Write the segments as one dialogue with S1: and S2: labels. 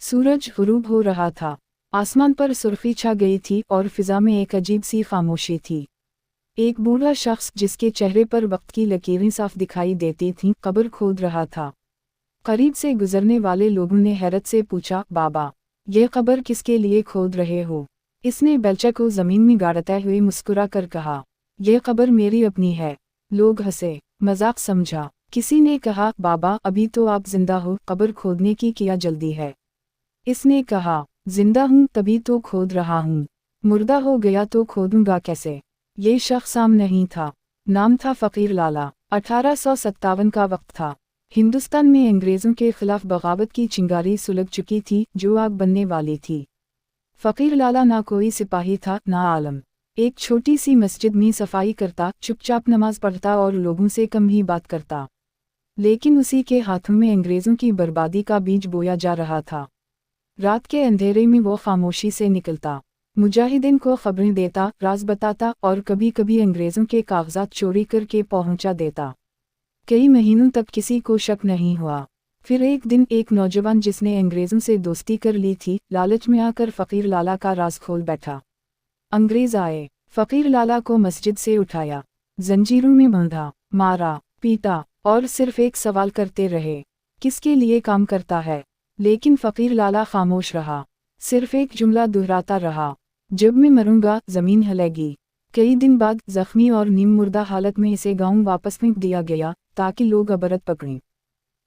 S1: सूरज गुरूब हो रहा था। आसमान पर सुर्खी छा गई थी और फिजा में एक अजीब सी खामोशी थी। एक बूढ़ा शख्स जिसके चेहरे पर वक्त की लकीरें साफ दिखाई देती थीं, कब्र खोद रहा था। करीब से गुजरने वाले लोगों ने हैरत से पूछा, बाबा, ये कब्र किसके लिए खोद रहे हो? इसने बेलचा को जमीन में गाड़ते हुए मुस्कुरा कर कहा, यह कब्र मेरी अपनी है। लोग हंसे, मजाक समझा। किसी ने कहा, बाबा, अभी तो आप जिंदा हो, कब्र खोदने की क्या जल्दी है? इसने कहा, जिंदा हूँ तभी तो खोद रहा हूँ, मुर्दा हो गया तो खोदूंगा कैसे? ये शख्स आम नहीं था, नाम था फ़कीर लाला। 1857 का वक्त था। हिंदुस्तान में अंग्रेज़ों के खिलाफ बगावत की चिंगारी सुलग चुकी थी, जो आग बनने वाली थी। फ़कीर लाला ना कोई सिपाही था, ना आलम। एक छोटी सी मस्जिद में सफाई करता, चुपचाप नमाज पढ़ता और लोगों से कम ही बात करता। लेकिन उसी के हाथों में अंग्रेज़ों की बर्बादी का बीज बोया जा रहा था। रात के अंधेरे में वो खामोशी से निकलता, मुजाहिदीन को खबरें देता, राज बताता और कभी कभी अंग्रेज़ों के कागजात चोरी करके पहुंचा देता। कई महीनों तक किसी को शक नहीं हुआ। फिर एक दिन एक नौजवान जिसने अंग्रेज़ों से दोस्ती कर ली थी, लालच में आकर फ़कीर लाला का राज खोल बैठा। अंग्रेज़ आए, फ़कीर लाला को मस्जिद से उठाया, जंजीरों में बांधा, मारा, पीटा और सिर्फ एक सवाल करते रहे, किसके लिए काम करता है? लेकिन फ़कीर लाला खामोश रहा, सिर्फ एक जुमला दोहराता रहा, जब मैं मरूंगा ज़मीन हिलेगी। कई दिन बाद जख्मी और नीम मुर्दा हालत में इसे गांव वापस फेंक दिया गया ताकि लोग अबरत पकड़ें।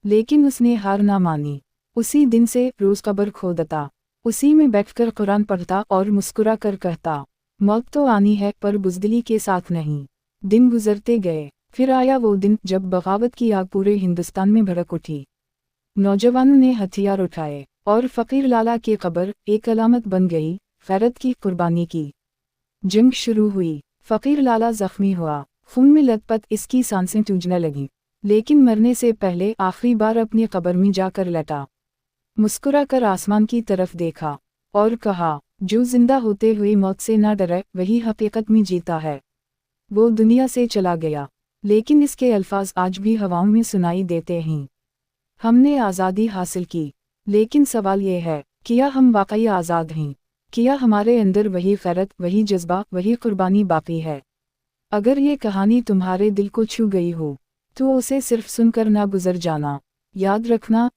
S1: लेकिन उसने हार ना मानी। उसी दिन से रोज़ कब्र खोदता, उसी में बैठकर कुरान पढ़ता और मुस्कुरा कर कहता, मौत तो आनी है पर बुज़दिली के साथ नहीं। दिन गुजरते गए, फिर आया वो दिन जब बगावत की आग पूरे हिंदुस्तान में भड़क उठी। नौजवानों ने हथियार उठाए और फ़कीर लाला की कब्र एक अलामत बन गई, गैरत की कुर्बानी की। जंग शुरू हुई, फ़कीर लाला जख्मी हुआ, खून में लथपथ इसकी सांसें टूटने लगीं, लेकिन मरने से पहले आखिरी बार अपनी कब्र में जाकर लेटा, मुस्कुरा कर आसमान की तरफ देखा और कहा, जो जिंदा होते हुए मौत से ना डरे वही हकीकत में जीता है। वो दुनिया से चला गया, लेकिन इसके अल्फाज आज भी हवाओं में सुनाई देते हैं। हमने आज़ादी हासिल की, लेकिन सवाल ये है, क्या हम वाकई आज़ाद हैं? क्या हमारे अंदर वही गैरत, वही जज्बा, वही कुर्बानी बाकी है? अगर ये कहानी तुम्हारे दिल को छू गई हो, तो उसे सिर्फ सुनकर ना गुजर जाना। याद रखना,